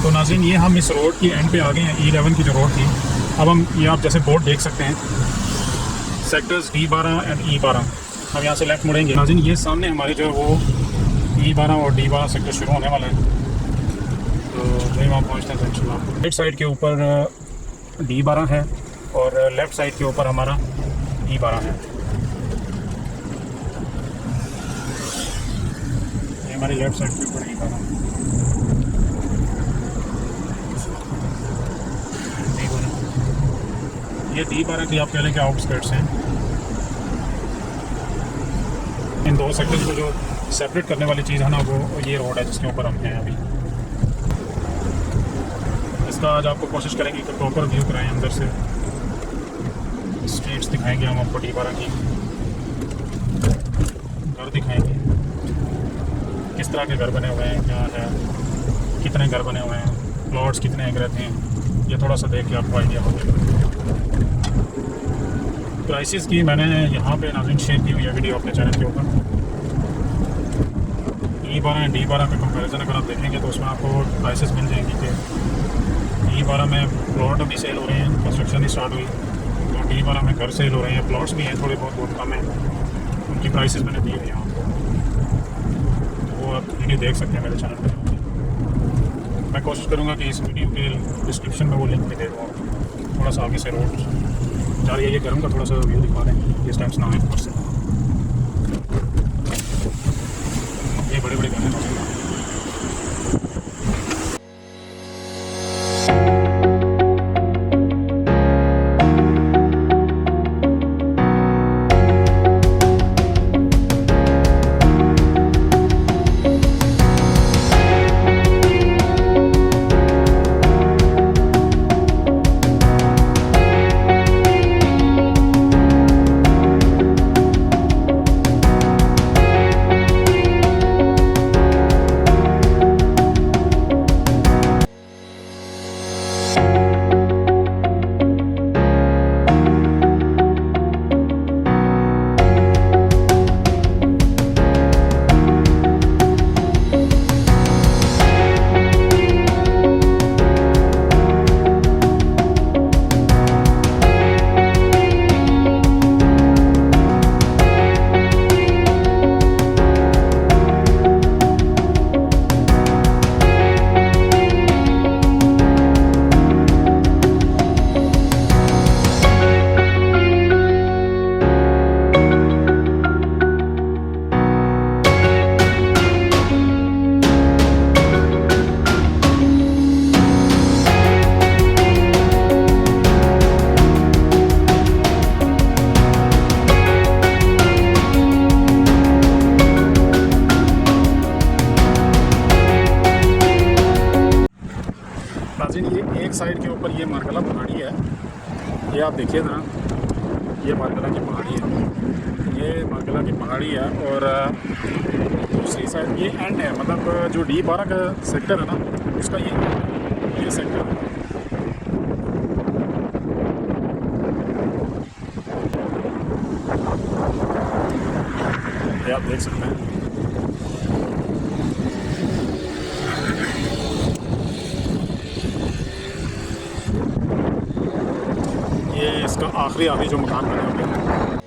तो नाज़रीन ये हम इस रोड की एंड पे आ गए हैं, E11 की जो रोड थी। अब हम ये आप जैसे बोर्ड देख सकते हैं, सेक्टर्स D12 एंड E12। हम यहाँ से लेफ़्ट मुड़ेंगे नाज़रीन, ये सामने हमारे जो है वो E12 और D12 सेक्टर शुरू होने वाला है। तो वहीं वहाँ पहुँचते हैं इंशाल्लाह। राइट साइड के ऊपर D12 है और लेफ़्ट साइड के ऊपर हमारा E12 है। ये हमारे लेफ़्ट साइड के ऊपर E12 ये D12 की आप कह लें कि आउटस्कर्ट्स हैं। इन दो सेक्टर्स को जो सेपरेट करने वाली चीज़ है ना, वो ये रोड है जिसके ऊपर हम हैं अभी। इसका आज आपको कोशिश करेंगे कि प्रॉपर व्यू कराएं, अंदर से स्ट्रीट्स दिखाएंगे हम आपको, D12 की घर दिखाएंगे, किस तरह के घर बने हुए हैं, क्या है, कितने घर बने हुए हैं, प्लॉट्स कितने एक रहते हैं, ये थोड़ा सा देख के आपको आइडिया हो जाएगा। प्राइसेस की मैंने यहाँ पे नाज़रीन शेयर की हुई है वीडियो अपने चैनल के ऊपर। E12 एंड D12 का कंपैरिजन अगर आप देखेंगे तो उसमें आपको प्राइसेस मिल जाएंगी कि E12 में प्लॉट अभी सेल हो रहे हैं, कंस्ट्रक्शन ही स्टार्ट हुई, तो D12 में घर सेल हो रहे हैं, प्लॉट्स भी हैं थोड़े बहुत कम हैं, उनकी प्राइसेस मैंने दी हुई हैं आपको, तो वो आप वीडियो देख सकते हैं मेरे चैनल पर। मैं कोशिश करूँगा कि इस वीडियो के डिस्क्रिप्शन में वो लिंक भी दे दूँ। थोड़ा सा आगे से रोड जा रही है, ये गर्म का थोड़ा सा व्यू दिखा रहे हैं, इस टाइम से ना है ऊपर से ये बड़े बड़े घर हैं। ये एक साइड के ऊपर ये मार्कला पहाड़ी है, ये आप देखिए ना, ये मार्कला की पहाड़ी है, ये मार्कला की पहाड़ी है। और दूसरी साइड ये एंड है, मतलब जो D12 का सेक्टर है ना, उसका ये सेक्टर है। ये आप देख सकते हैं। ये इसका आखिरी अभी जो मकान बने हुए हैं।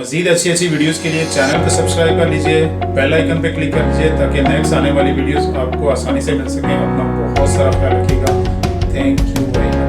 मज़ीद अच्छी अच्छी वीडियोस के लिए चैनल को सब्सक्राइब कर लीजिए, बेल आइकन पे क्लिक कर लीजिए ताकि नेक्स्ट आने वाली वीडियोस आपको आसानी से मिल सकें। अपना बहुत सारा ख्याल रखिएगा। Thank you very much.